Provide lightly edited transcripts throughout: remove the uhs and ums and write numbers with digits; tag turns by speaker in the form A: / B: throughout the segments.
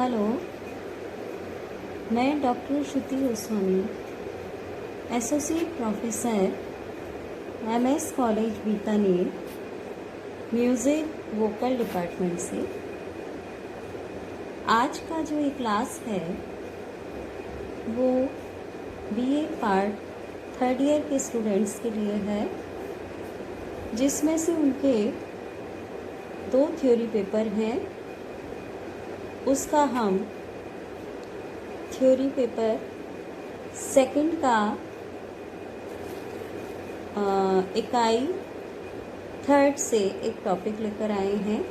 A: Hello, मैं doctor Shruti Goswami, associate professor MS college Bikaner, music vocal department से। आज का जो ये क्लास है वो बीए पार्ट 3rd ईयर के स्टूडेंट्स के लिए है, जिसमें से उनके 2 थ्योरी पेपर हैं। उसका हम थ्योरी पेपर 2nd का इकाई 3rd से एक टॉपिक लेकर आए हैं,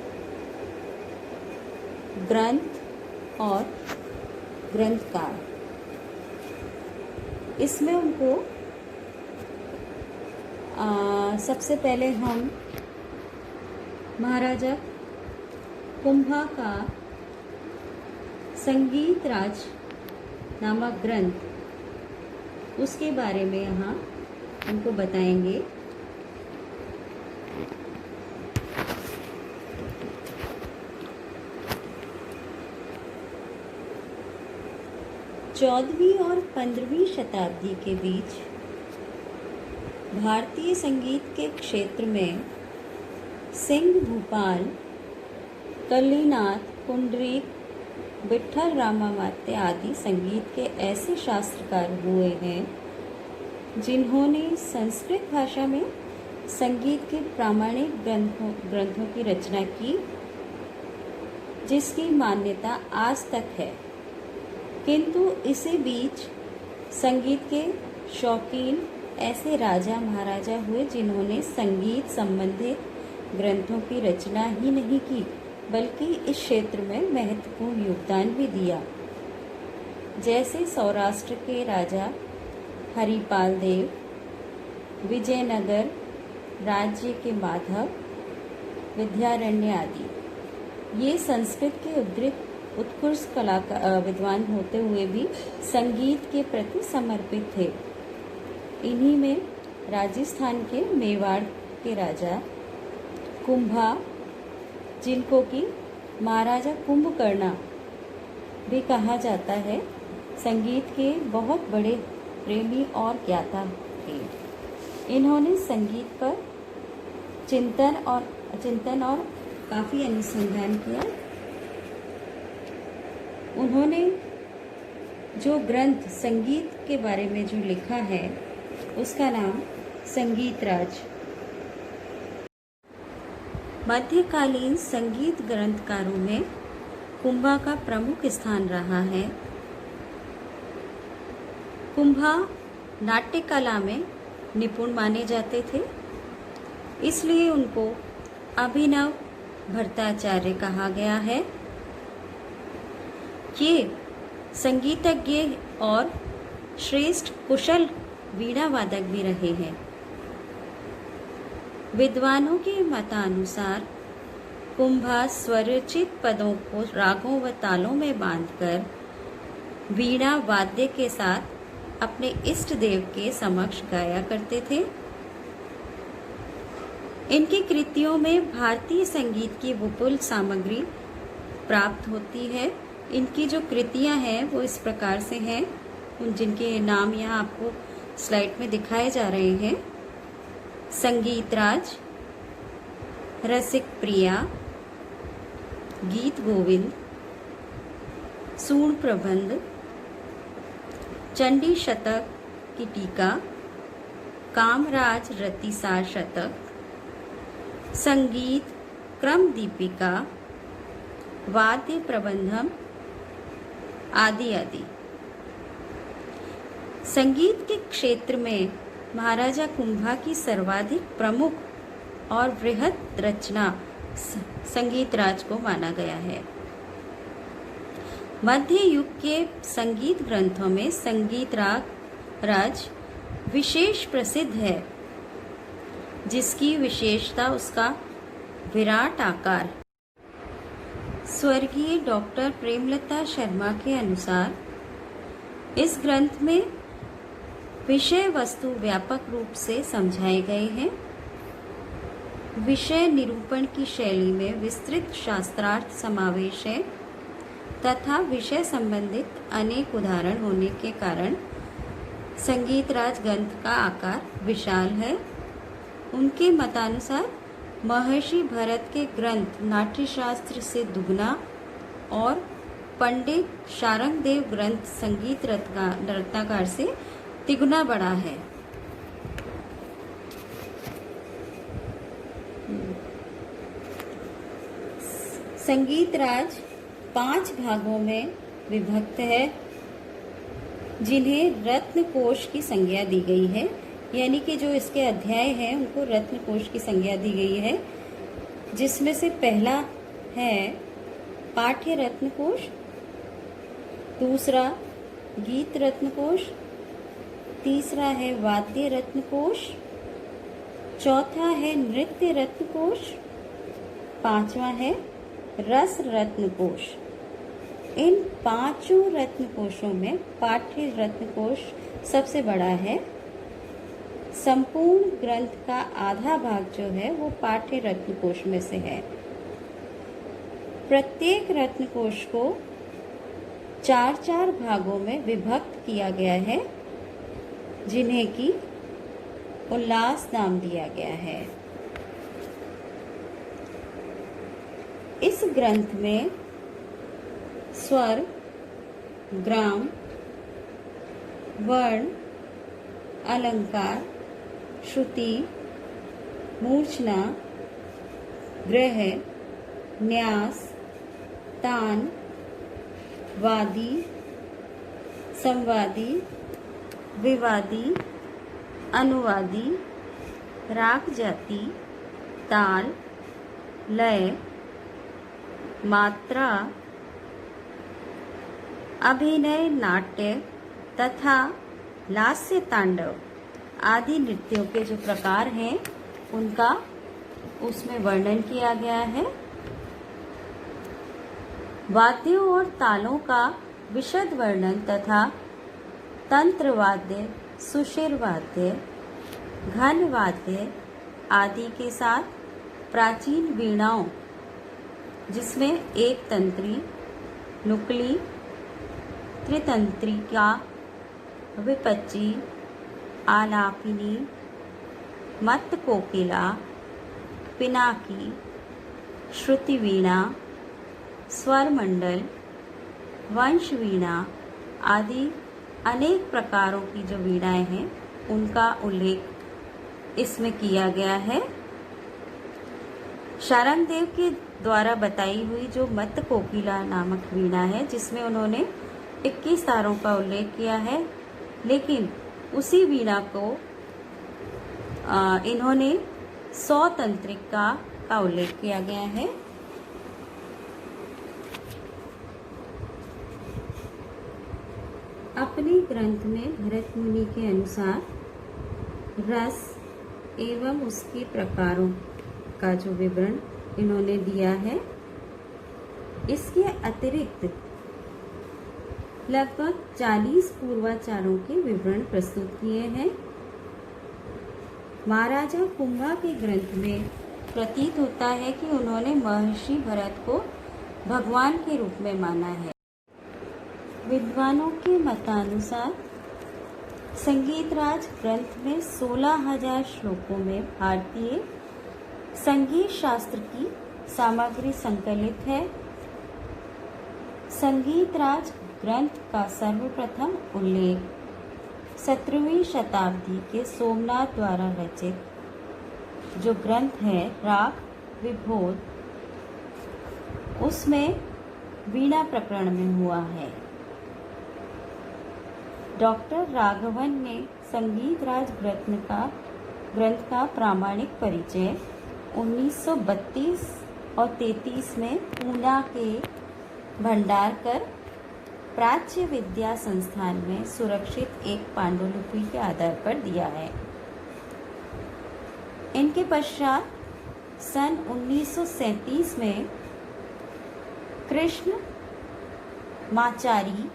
A: ग्रंथ और ग्रंथकार। इसमें उनको सबसे पहले हम महाराजा कुंभा का संगीत राज नामक ग्रंथ, उसके बारे में यहाँ उनको बताएंगे। चौदहवीं और 15वीं शताब्दी के बीच भारतीय संगीत के क्षेत्र में सिंह भूपाल, कल्लीनाथ, पुंडरीक, विठल रामामात्य आदि संगीत के ऐसे शास्त्रकार हुए हैं जिन्होंने संस्कृत भाषा में संगीत के प्रामाणिक ग्रंथों की रचना की, जिसकी मान्यता आज तक है। किंतु इसी बीच संगीत के शौकीन ऐसे राजा महाराजा हुए जिन्होंने संगीत संबंधित ग्रंथों की रचना ही नहीं की, बल्कि इस क्षेत्र में महत्वपूर्ण योगदान भी दिया। जैसे सौराष्ट्र के राजा हरिपाल देव, विजयनगर राज्य के माधव, विद्यारण्य आदि। ये संस्कृत के उत्कृष्ट विद्वान होते हुए भी संगीत के प्रति समर्पित थे। इन्हीं में राजस्थान के मेवाड़ के राजा कुंभा, जिनको कि महाराजा कुंभकर्ण भी कहा जाता है, संगीत के बहुत बड़े प्रेमी और ज्ञाता थे। इन्होंने संगीत पर चिंतन और काफ़ी अनुसंधान किया। उन्होंने जो ग्रंथ संगीत के बारे में जो लिखा है उसका नाम संगीत राज। मध्यकालीन संगीत ग्रंथकारों में कुंभा का प्रमुख स्थान रहा है। कुंभा नाट्य कला में निपुण माने जाते थे, इसलिए उनको अभिनव भट्टाचार्य कहा गया है। ये संगीतज्ञ और श्रेष्ठ कुशल वीणा वादक भी रहे हैं। विद्वानों के मतानुसार कुंभा स्वरचित पदों को रागों व तालों में बांधकर वीणा वाद्य के साथ अपने इष्ट देव के समक्ष गाया करते थे। इनकी कृतियों में भारतीय संगीत की विपुल सामग्री प्राप्त होती है। इनकी जो कृतियां हैं वो इस प्रकार से हैं, जिनके नाम यहाँ आपको स्लाइड में दिखाए जा रहे हैं। संगीत राज, रसिक प्रिया, गीत गोविंद, सूर्ण प्रबंध, चंडी शतक की टीका, कामराज रतिसार शतक, संगीत क्रम दीपिका, वाद्य प्रबंधम आदि आदि। संगीत के क्षेत्र में महाराजा कुंभा की सर्वाधिक प्रमुख और बृहत रचना संगीत राज को माना गया है। मध्य युग के संगीत ग्रंथों में संगीत राज विशेष प्रसिद्ध है, जिसकी विशेषता उसका विराट आकार। स्वर्गीय डॉक्टर प्रेमलता शर्मा के अनुसार इस ग्रंथ में विषय वस्तु व्यापक रूप से समझाए गए हैं। विषय निरूपण की शैली में विस्तृत शास्त्रार्थ समावेश है। तथा विषय संबंधित अनेक उदाहरण होने के कारण संगीत राज ग्रंथ का आकार विशाल है। उनके मतानुसार महर्षि भरत के ग्रंथ नाट्यशास्त्र से दुगना और पंडित शारंगदेव ग्रंथ संगीत रत्नाकर से तिगुना बड़ा है। संगीत राज 5 भागों में विभक्त है, जिन्हें रत्न कोश की संज्ञा दी गई है। यानी कि जो इसके अध्याय हैं उनको रत्न कोश की संज्ञा दी गई है, जिसमें से पहला है पाठ्य रत्न कोश, दूसरा गीत रत्न कोश, तीसरा है वाद्य रत्न कोश, चौथा है नृत्य रत्न कोश, पांचवा है रस रत्न कोश। इन 5 रत्न कोशों में पाठ्य रत्न कोश सबसे बड़ा है। संपूर्ण ग्रंथ का आधा भाग जो है वो पाठ्य रत्न कोश में से है। प्रत्येक रत्न कोश को 4-4 भागों में विभक्त किया गया है, जिन्हें कि उल्लास नाम दिया गया है। इस ग्रंथ में स्वर, ग्राम, वर्ण, अलंकार, श्रुति, मूर्छना, ग्रह, न्यास, तान, वादी, संवादी, विवादी, अनुवादी, राग जाति, ताल, लय, मात्रा, अभिनय, नाट्य तथा लास्य तांडव आदि नृत्यों के जो प्रकार हैं उनका उसमें वर्णन किया गया है। वाद्यों और तालों का विशद वर्णन तथा तंत्र वाद्य, सुषिर वाद्य, घन वाद्य आदि के साथ प्राचीन वीणाओं, जिसमें एक तंत्री, नुक्ली, त्रितंत्रिका, विपच्ची, आलापिनी, मत्त कोकिला, पिनाकी, श्रुति वीणा, स्वर मंडल, वंश वीणा आदि अनेक प्रकारों की जो वीणाएं हैं उनका उल्लेख इसमें किया गया है। शारंगदेव के द्वारा बताई हुई जो मत्त कोकिला नामक वीणा है, जिसमें उन्होंने 21 तारों का उल्लेख किया है, लेकिन उसी वीणा को इन्होंने 100 तंत्रिका का उल्लेख किया गया है। अपने ग्रंथ में भरत मुनि के अनुसार रस एवं उसके प्रकारों का जो विवरण इन्होंने दिया है, इसके अतिरिक्त लगभग 40 पूर्वाचारों के विवरण प्रस्तुत किए हैं। महाराजा कुंभा के ग्रंथ में प्रतीत होता है कि उन्होंने महर्षि भरत को भगवान के रूप में माना है। विद्वानों के मतानुसार संगीत राज ग्रंथ में 16,000 श्लोकों में भारतीय संगीत शास्त्र की सामग्री संकलित है। संगीत राज ग्रंथ का सर्वप्रथम उल्लेख 17वीं शताब्दी के सोमनाथ द्वारा रचित जो ग्रंथ है राग विभोद, उसमें वीणा प्रकरण में हुआ है। डॉक्टर राघवन ने संगीत राज ग्रंथ का प्रामाणिक परिचय 1932 और 33 में पूना के भंडारकर प्राच्य विद्या संस्थान में सुरक्षित एक पांडुलिपि के आधार पर दिया है। इनके पश्चात सन 1937 में कृष्ण माचारी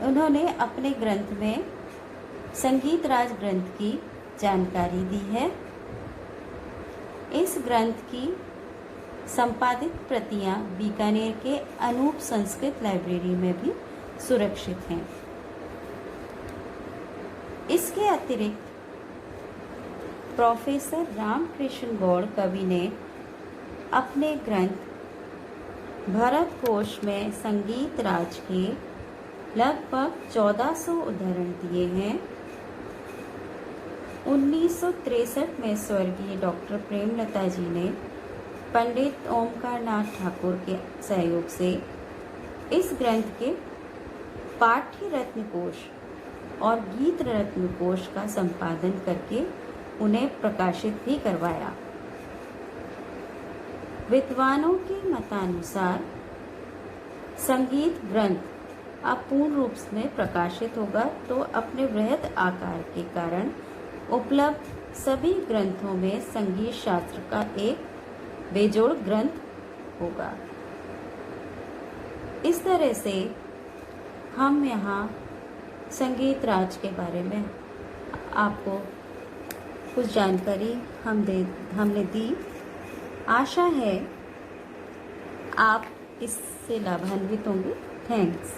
A: उन्होंने अपने ग्रंथ में संगीत राज ग्रंथ की जानकारी दी है। इस ग्रंथ की संपादित प्रतियां बीकानेर के अनूप संस्कृत लाइब्रेरी में भी सुरक्षित हैं। इसके अतिरिक्त प्रोफेसर रामकृष्ण गौड़ कवि ने अपने ग्रंथ भरत कोश में संगीत राज के लगभग 1400 उदाहरण दिए हैं। 1963 में स्वर्गीय डॉक्टर प्रेमलता जी ने पंडित ओमकार नाथ ठाकुर के सहयोग से इस ग्रंथ के पाठ्य रत्न कोश और गीत रत्न कोश का संपादन करके उन्हें प्रकाशित भी करवाया। विद्वानों के मतानुसार संगीत ग्रंथ अब पूर्ण रूप में प्रकाशित होगा तो अपने वृहद आकार के कारण उपलब्ध सभी ग्रंथों में संगीत शास्त्र का एक बेजोड़ ग्रंथ होगा। इस तरह से हम यहाँ संगीत राज के बारे में आपको कुछ जानकारी हमने दी। आशा है आप इससे लाभान्वित होंगे। थैंक्स।